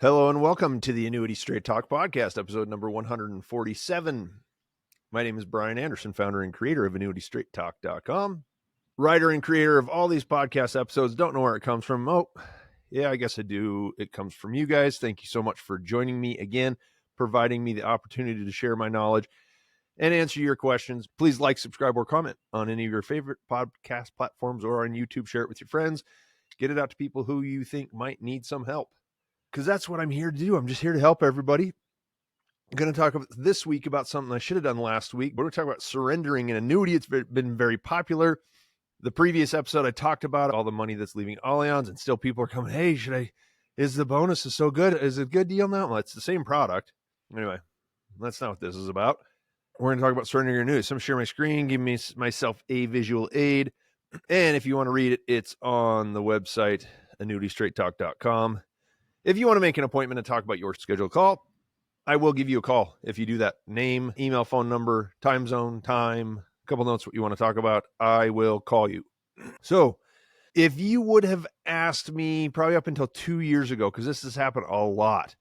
Hello and welcome to the Annuity Straight Talk podcast, episode number 147. My name is Brian Anderson, founder and creator of Talk.Com. Writer and creator of all these podcast episodes. Don't know where it comes from. Oh, yeah, I guess I do. It comes from you guys. Thank you so much for joining me again, providing me the opportunity to share my knowledge and answer your questions. Please like, subscribe, or comment on any of your favorite podcast platforms or on YouTube. Share it with your friends. Get it out to people who you think might need some help, because that's what I'm here to do. I'm just here to help everybody. I'm going to talk about this week about something I should have done last week. We're going to talk about surrendering an annuity. It's been very popular. The previous episode, I talked about all the money that's leaving Allianz, and still people are coming, hey, is the bonus is so good? Is it a good deal now? Well, it's the same product. Anyway, that's not what this is about. We're going to talk about surrendering your annuity. So I'm going to share my screen, give me myself a visual aid. And if you want to read it, it's on the website, annuitystraighttalk.com. If you want to make an appointment and talk about your scheduled call, I will give you a call. If you do that, name, email, phone number, time zone, time, a couple notes what you want to talk about, I will call you. So if you would have asked me probably up until 2 years ago, because this has happened a lot,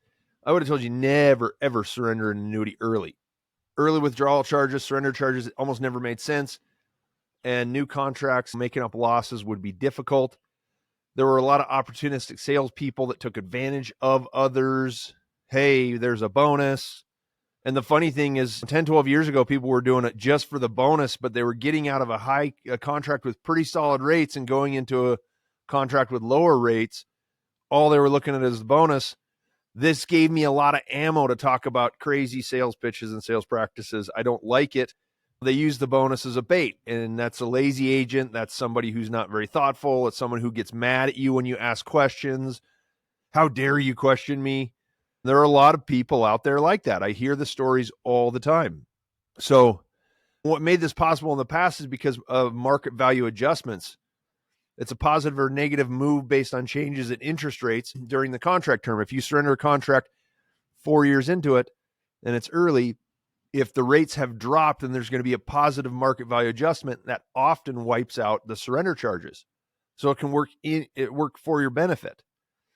I would have told you never, ever surrender an annuity early. Early withdrawal charges, surrender charges, it almost never made sense. And new contracts, making up losses would be difficult. There were a lot of opportunistic salespeople that took advantage of others. Hey, there's a bonus. And the funny thing is 10, 12 years ago, people were doing it just for the bonus, but they were getting out of a contract with pretty solid rates and going into a contract with lower rates. All they were looking at is the bonus. This gave me a lot of ammo to talk about crazy sales pitches and sales practices. I don't like it. They use the bonus as a bait, and that's a lazy agent. That's somebody who's not very thoughtful. It's someone who gets mad at you when you ask questions. How dare you question me? There are a lot of people out there like that. I hear the stories all the time. So what made this possible in the past is because of market value adjustments. It's a positive or negative move based on changes in interest rates during the contract term. If you surrender a contract 4 years into it and it's early, if the rates have dropped and there's going to be a positive market value adjustment, that often wipes out the surrender charges. So it can work for your benefit.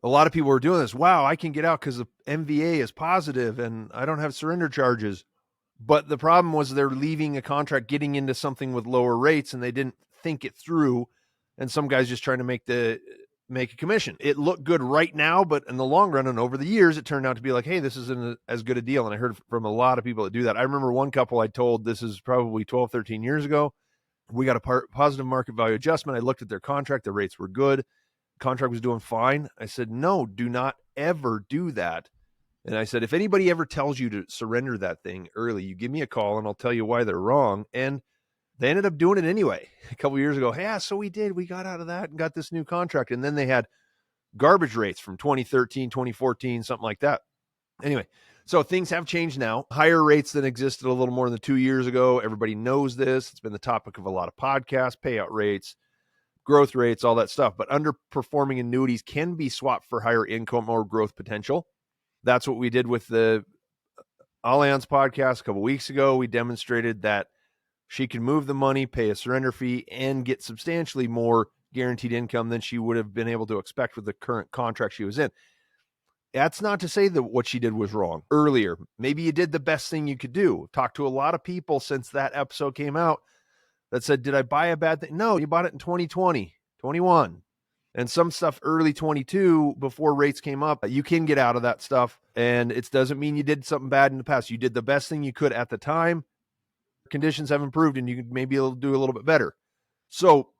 A lot of people are doing this. Wow, I can get out because the MVA is positive and I don't have surrender charges. But the problem was they're leaving a contract, getting into something with lower rates, and they didn't think it through. And some guys just trying to make a commission. It looked good right now, but in the long run and over the years, it turned out to be like, hey, this isn't as good a deal. And I heard from a lot of people that do that. I remember one couple I told, this is probably 12, 13 years ago. We got a positive market value adjustment. I looked at their contract. The rates were good. Contract was doing fine. I said, no, do not ever do that. And I said, if anybody ever tells you to surrender that thing early, you give me a call and I'll tell you why they're wrong. And they ended up doing it anyway. A couple of years ago, hey, yeah, so we did. We got out of that and got this new contract. And then they had garbage rates from 2013, 2014, something like that. Anyway, so things have changed now. Higher rates than existed a little more than 2 years ago. Everybody knows this. It's been the topic of a lot of podcasts, payout rates, growth rates, all that stuff. But underperforming annuities can be swapped for higher income or growth potential. That's what we did with the Allianz podcast a couple of weeks ago. We demonstrated that she can move the money, pay a surrender fee, and get substantially more guaranteed income than she would have been able to expect with the current contract she was in. That's not to say that what she did was wrong earlier. Maybe you did the best thing you could do. Talked to a lot of people since that episode came out that said, did I buy a bad thing? No, you bought it in 2020, 21. And some stuff early 22 before rates came up. You can get out of that stuff. And it doesn't mean you did something bad in the past. You did the best thing you could at the time. Conditions have improved and you can maybe do a little bit better. So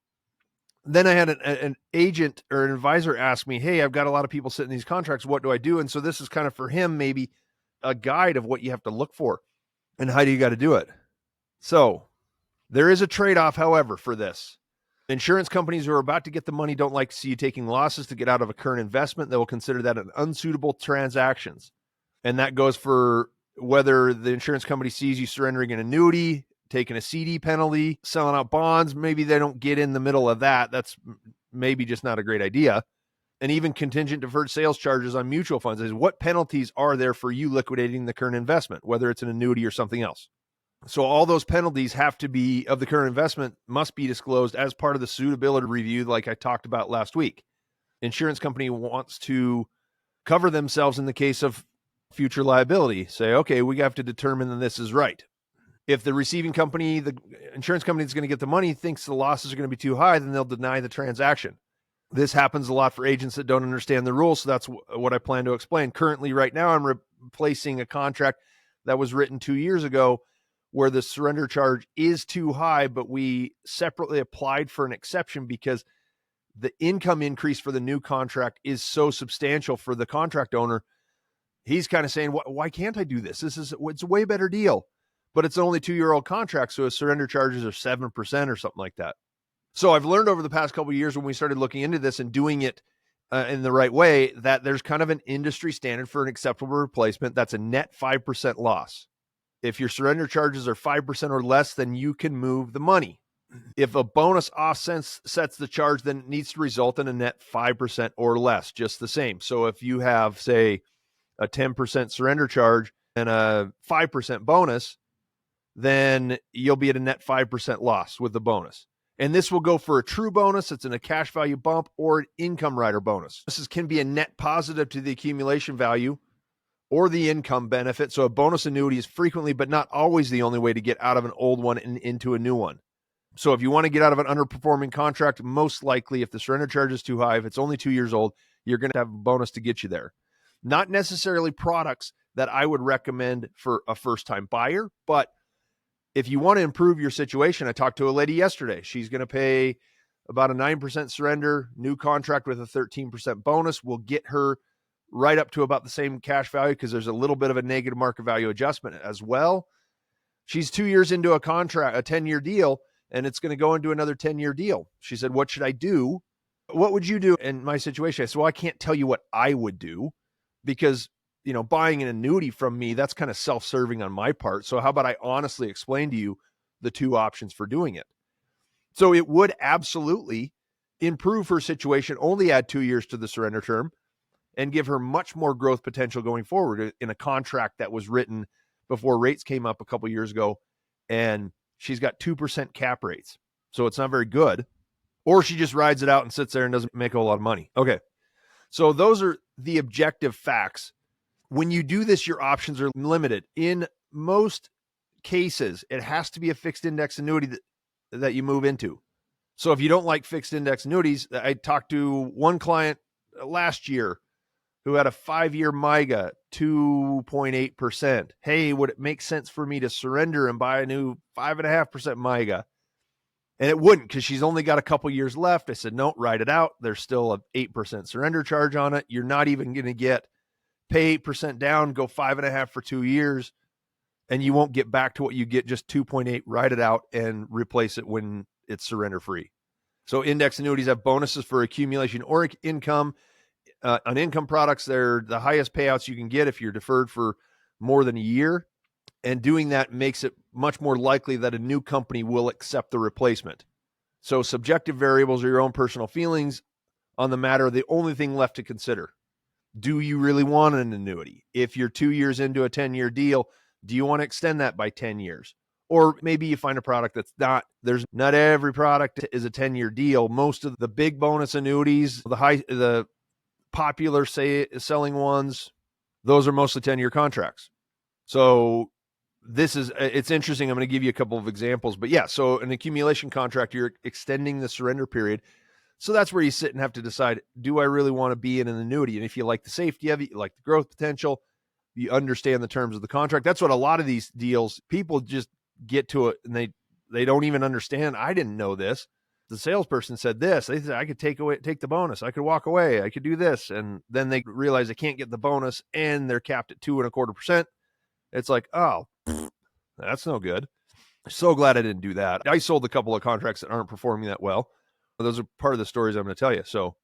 then I had an agent or an advisor ask me, hey, I've got a lot of people sitting in these contracts. What do I do? And so this is kind of for him, maybe a guide of what you have to look for and how do you got to do it. So there is a trade-off, however, for this. Insurance companies who are about to get the money don't like to see you taking losses to get out of a current investment. They will consider that an unsuitable transactions. And that goes for whether the insurance company sees you surrendering an annuity, taking a CD penalty, selling out bonds. Maybe they don't get in the middle of that. That's maybe just not a great idea. And even contingent deferred sales charges on mutual funds is what penalties are there for you liquidating the current investment, whether it's an annuity or something else. So all those penalties have to be of the current investment must be disclosed as part of the suitability review, like I talked about last week. Insurance company wants to cover themselves in the case of future liability. Say, okay, we have to determine that this is right. If the receiving company, the insurance company that's going to get the money, thinks the losses are going to be too high, then they'll deny the transaction. This happens a lot for agents that don't understand the rules, so that's what I plan to explain. Currently, right now, I'm replacing a contract that was written 2 years ago where the surrender charge is too high, but we separately applied for an exception because the income increase for the new contract is so substantial for the contract owner. He's kind of saying, why can't I do this? It's a way better deal, but it's only 2-year-old contract, so his surrender charges are 7% or something like that. So I've learned over the past couple of years when we started looking into this and doing it in the right way that there's kind of an industry standard for an acceptable replacement. That's a net 5% loss. If your surrender charges are 5% or less, then you can move the money. If a bonus offsets the charge, then it needs to result in a net 5% or less, just the same. So if you have, say, a 10% surrender charge and a 5% bonus, then you'll be at a net 5% loss with the bonus. And this will go for a true bonus, it's in a cash value bump, or an income rider bonus. This can be a net positive to the accumulation value or the income benefit. So a bonus annuity is frequently, but not always, the only way to get out of an old one and into a new one. So if you want to get out of an underperforming contract, most likely if the surrender charge is too high, if it's only 2 years old, you're going to have a bonus to get you there. Not necessarily products that I would recommend for a first-time buyer, but if you want to improve your situation, I talked to a lady yesterday. She's going to pay about a 9% surrender, new contract with a 13% bonus will get her right up to about the same cash value because there's a little bit of a negative market value adjustment as well. She's 2 years into a contract, a 10-year deal, and it's going to go into another 10-year deal. She said, what should I do? What would you do in my situation? I said, well, I can't tell you what I would do because buying an annuity from me, that's kind of self-serving on my part. So how about I honestly explain to you the two options for doing it? So it would absolutely improve her situation, only add 2 years to the surrender term, and give her much more growth potential going forward in a contract that was written before rates came up a couple years ago. And she's got 2% cap rates. So it's not very good. Or she just rides it out and sits there and doesn't make a whole lot of money. Okay. So those are the objective facts. When you do this, your options are limited. In most cases, it has to be a fixed index annuity that you move into. So if you don't like fixed index annuities, I talked to one client last year who had a 5-year MYGA, 2.8%. Hey, would it make sense for me to surrender and buy a new 5.5% MYGA? And it wouldn't because she's only got a couple years left. I said, no, write it out. There's still an 8% surrender charge on it. You're not even going to pay 8% down, go 5.5 for 2 years, and you won't get back to what you get, just 2.8, write it out and replace it when it's surrender free. So index annuities have bonuses for accumulation or income. On income products, they're the highest payouts you can get if you're deferred for more than a year. And doing that makes it much more likely that a new company will accept the replacement. So subjective variables are your own personal feelings on the matter are the only thing left to consider. Do you really want an annuity? If you're 2 years into a 10-year deal, do you want to extend that by 10 years? Or maybe you find a product that's not every product is a 10-year deal. Most of the big bonus annuities, the popular selling ones, those are mostly 10-year contracts. So it's interesting. I'm going to give you a couple of examples, but yeah, so an accumulation contract, you're extending the surrender period. So that's where you sit and have to decide, do I really want to be in an annuity? And if you like the safety of it, you like the growth potential, you understand the terms of the contract. That's what a lot of these deals, people just get to it and they don't even understand. I didn't know this. The salesperson said this. They said I could take the bonus. I could walk away. I could do this. And then they realize they can't get the bonus and they're capped at 2.25%. It's like, oh, that's no good. So glad I didn't do that. I sold a couple of contracts that aren't performing that well. Those are part of the stories I'm going to tell you. So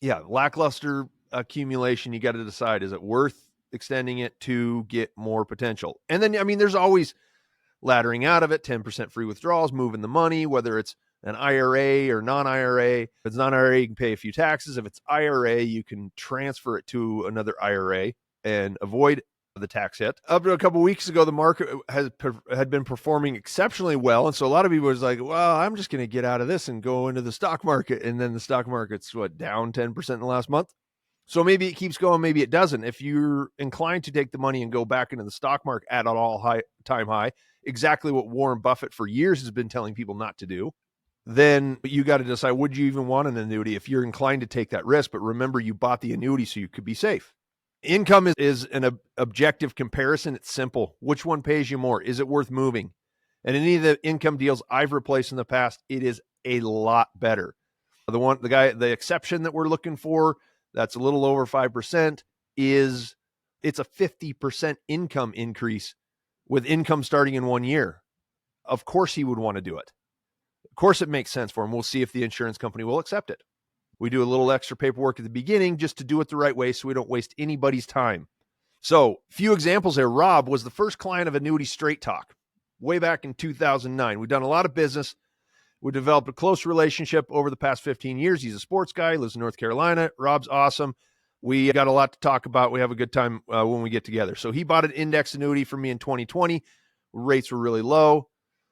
yeah, lackluster accumulation, you got to decide, is it worth extending it to get more potential? And then, there's always laddering out of it, 10% free withdrawals, moving the money, whether it's an IRA or non-IRA. If it's non-IRA, you can pay a few taxes. If it's IRA, you can transfer it to another IRA and avoid the tax hit. Up to a couple of weeks ago, the market had been performing exceptionally well. And so a lot of people was like, well, I'm just going to get out of this and go into the stock market. And then the stock market's down 10% in the last month. So maybe it keeps going, maybe it doesn't. If you're inclined to take the money and go back into the stock market at an all-time high, exactly what Warren Buffett for years has been telling people not to do, then you got to decide, would you even want an annuity if you're inclined to take that risk? But remember, you bought the annuity so you could be safe. Income is an objective comparison. It's simple. Which one pays you more? Is it worth moving? And any of the income deals I've replaced in the past, it is a lot better. The exception that we're looking for, that's a little over 5%, it's a 50% income increase with income starting in 1 year. Of course he would want to do it. Of course it makes sense for him. We'll see if the insurance company will accept it. We do a little extra paperwork at the beginning just to do it the right way so we don't waste anybody's time. So, few examples there. Rob was the first client of Annuity Straight Talk way back in 2009. We've done a lot of business. We developed a close relationship over the past 15 years. He's a sports guy, lives in North Carolina. Rob's awesome. We got a lot to talk about. We have a good time when we get together. So he bought an index annuity from me in 2020. Rates were really low.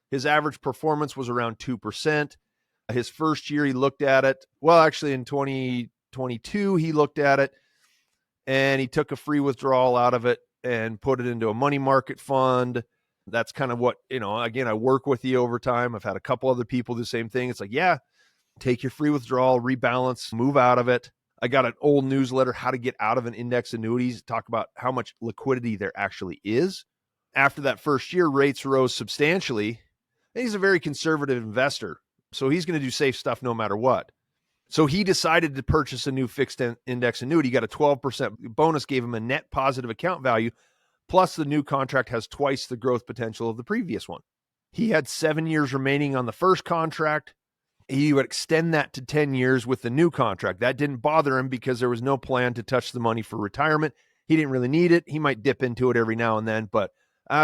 His average performance was around 2%. His first year, he looked at it. Well, actually, in 2022, he looked at it and he took a free withdrawal out of it and put it into a money market fund. That's kind of what, again, I work with you over time. I've had a couple other people do the same thing. It's like, yeah, take your free withdrawal, rebalance, move out of it. I got an old newsletter, How to Get Out of an Index Annuities, talk about how much liquidity there actually is. After that first year, rates rose substantially. And he's a very conservative investor. So he's going to do safe stuff no matter what. So he decided to purchase a new fixed index annuity. He got a 12% bonus, gave him a net positive account value. Plus the new contract has twice the growth potential of the previous one. He had 7 years remaining on the first contract. He would extend that to 10 years with the new contract. That didn't bother him because there was no plan to touch the money for retirement. He didn't really need it. He might dip into it every now and then, but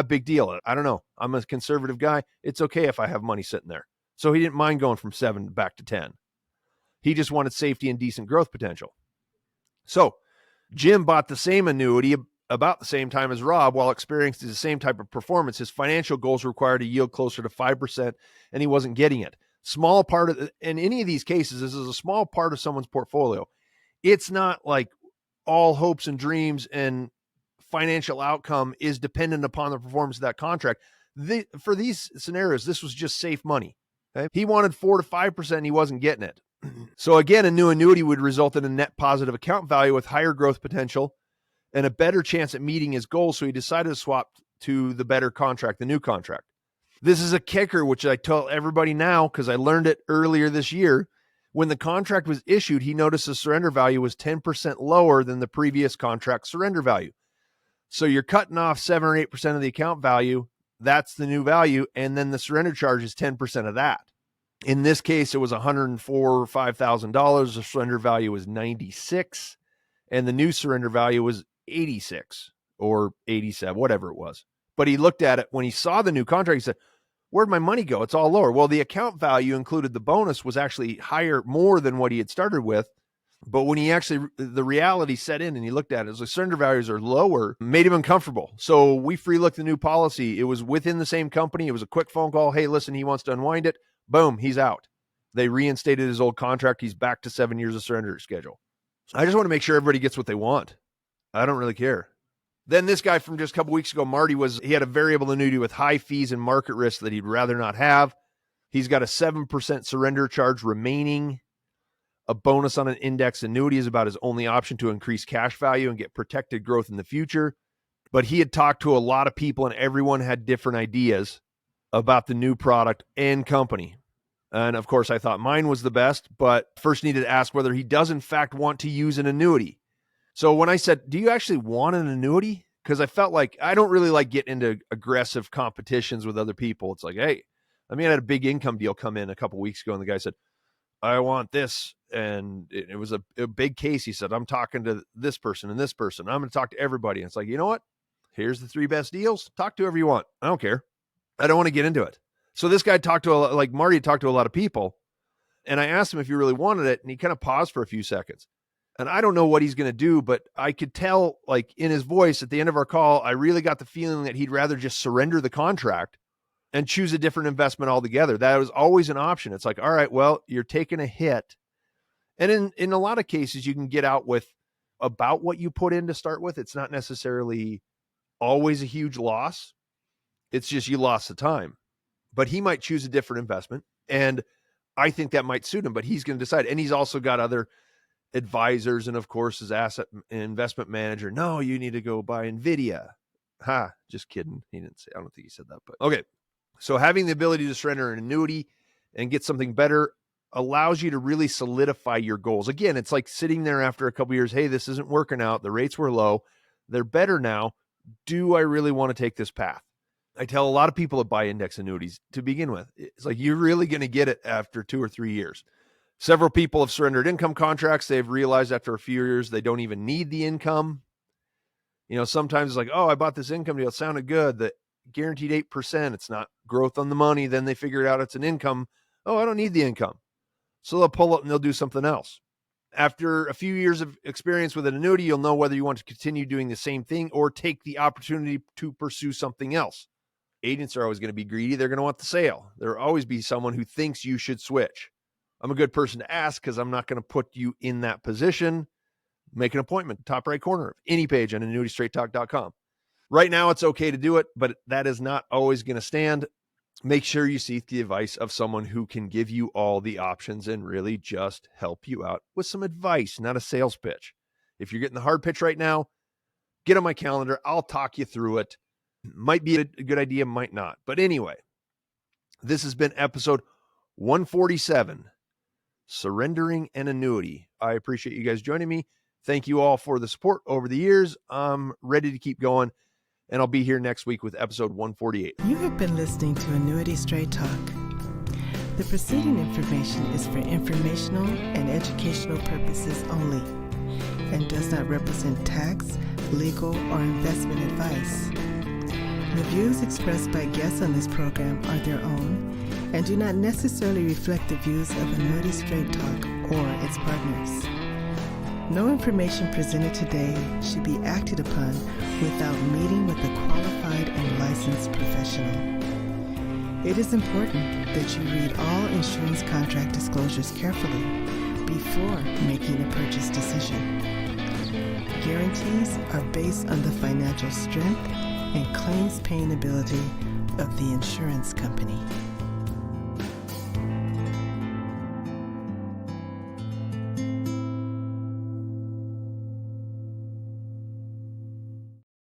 big deal. I don't know. I'm a conservative guy. It's okay if I have money sitting there. So he didn't mind going from 7 back to 10. He just wanted safety and decent growth potential. So Jim bought the same annuity about the same time as Rob while experiencing the same type of performance. His financial goals required a yield closer to 5%, and he wasn't getting it. Small part of, in any of these cases, this is a small part of someone's portfolio. It's not like all hopes and dreams and financial outcome is dependent upon the performance of that contract. For these scenarios, this was just safe money. Okay? He wanted 4 to 5%, and he wasn't getting it. So again, a new annuity would result in a net positive account value with higher growth potential and a better chance at meeting his goals. So he decided to swap to the better contract, the new contract. This is a kicker, which I tell everybody now because I learned it earlier this year. When the contract was issued, he noticed the surrender value was 10% lower than the previous contract surrender value. So you're cutting off 7 or 8% of the account value. That's the new value. And then the surrender charge is 10% of that. In this case, it was $104,000 or $5,000. The surrender value was $96,000, and the new surrender value was $86,000 or $87,000, whatever it was. But he looked at it when he saw the new contract. He said, "Where'd my money go? It's all lower." Well, the account value included the bonus was actually higher, more than what he had started with. But when the reality set in and he looked at it, the surrender values are lower, made him uncomfortable. So we free looked the new policy. It was within the same company. It was a quick phone call. Hey, listen, he wants to unwind it. Boom, he's out. They reinstated his old contract. He's back to 7 years of surrender schedule. So I just want to make sure everybody gets what they want. I don't really care. Then this guy from just a couple weeks ago, Marty, he had a variable annuity with high fees and market risk that he'd rather not have. He's got a 7% surrender charge remaining. A bonus on an index annuity is about his only option to increase cash value and get protected growth in the future. But he had talked to a lot of people and everyone had different ideas about the new product and company. And of course, I thought mine was the best, but first needed to ask whether he does in fact want to use an annuity. So when I said, "Do you actually want an annuity?" Because I felt like I don't really like getting into aggressive competitions with other people. It's like, hey, I had a big income deal come in a couple weeks ago, and the guy said, "I want this." And it was a big case. He said, "I'm talking to this person and this person. I'm going to talk to everybody." And it's like, you know what? Here's the 3 best deals. Talk to whoever you want. I don't care. I don't want to get into it. So this guy talked to, Marty talked to a lot of people. And I asked him if he really wanted it. And he kind of paused for a few seconds. And I don't know what he's going to do, but I could tell, in his voice at the end of our call, I really got the feeling that he'd rather just surrender the contract and choose a different investment altogether. That was always an option. It's like, all right, well, you're taking a hit. And in a lot of cases, you can get out with about what you put in to start with. It's not necessarily always a huge loss. It's just you lost the time. But he might choose a different investment, and I think that might suit him, but he's going to decide. And he's also got other advisors and, of course, his asset investment manager. No, you need to go buy NVIDIA. Just kidding. He didn't say, I don't think he said that, but okay. So having the ability to surrender an annuity and get something better allows you to really solidify your goals. Again, it's like sitting there after a couple of years. Hey, this isn't working out. The rates were low. They're better now. Do I really want to take this path? I tell a lot of people that buy index annuities to begin with. It's like, you're really going to get it after 2 or 3 years. Several people have surrendered income contracts. They've realized after a few years they don't even need the income. Sometimes it's like, oh, I bought this income deal. It sounded good. The guaranteed 8%. It's not growth on the money. Then they figure out it's an income. Oh, I don't need the income. So they'll pull it and they'll do something else. After a few years of experience with an annuity, you'll know whether you want to continue doing the same thing or take the opportunity to pursue something else. Agents are always going to be greedy. They're going to want the sale. There will always be someone who thinks you should switch. I'm a good person to ask because I'm not going to put you in that position. Make an appointment, top right corner of any page on annuitystraighttalk.com. Right now, it's okay to do it, but that is not always going to stand. Make sure you seek the advice of someone who can give you all the options and really just help you out with some advice, not a sales pitch. If you're getting the hard pitch right now, get on my calendar. I'll talk you through it. Might be a good idea, might not. But anyway, this has been episode 147, Surrendering an Annuity. I appreciate you guys joining me. Thank you all for the support over the years. I'm ready to keep going, and I'll be here next week with episode 148. You have been listening to Annuity Straight Talk. The preceding information is for informational and educational purposes only and does not represent tax, legal, or investment advice. The views expressed by guests on this program are their own and do not necessarily reflect the views of Annuity Straight Talk or its partners. No information presented today should be acted upon without meeting with a qualified and licensed professional. It is important that you read all insurance contract disclosures carefully before making a purchase decision. Guarantees are based on the financial strength and claims paying ability of the insurance company.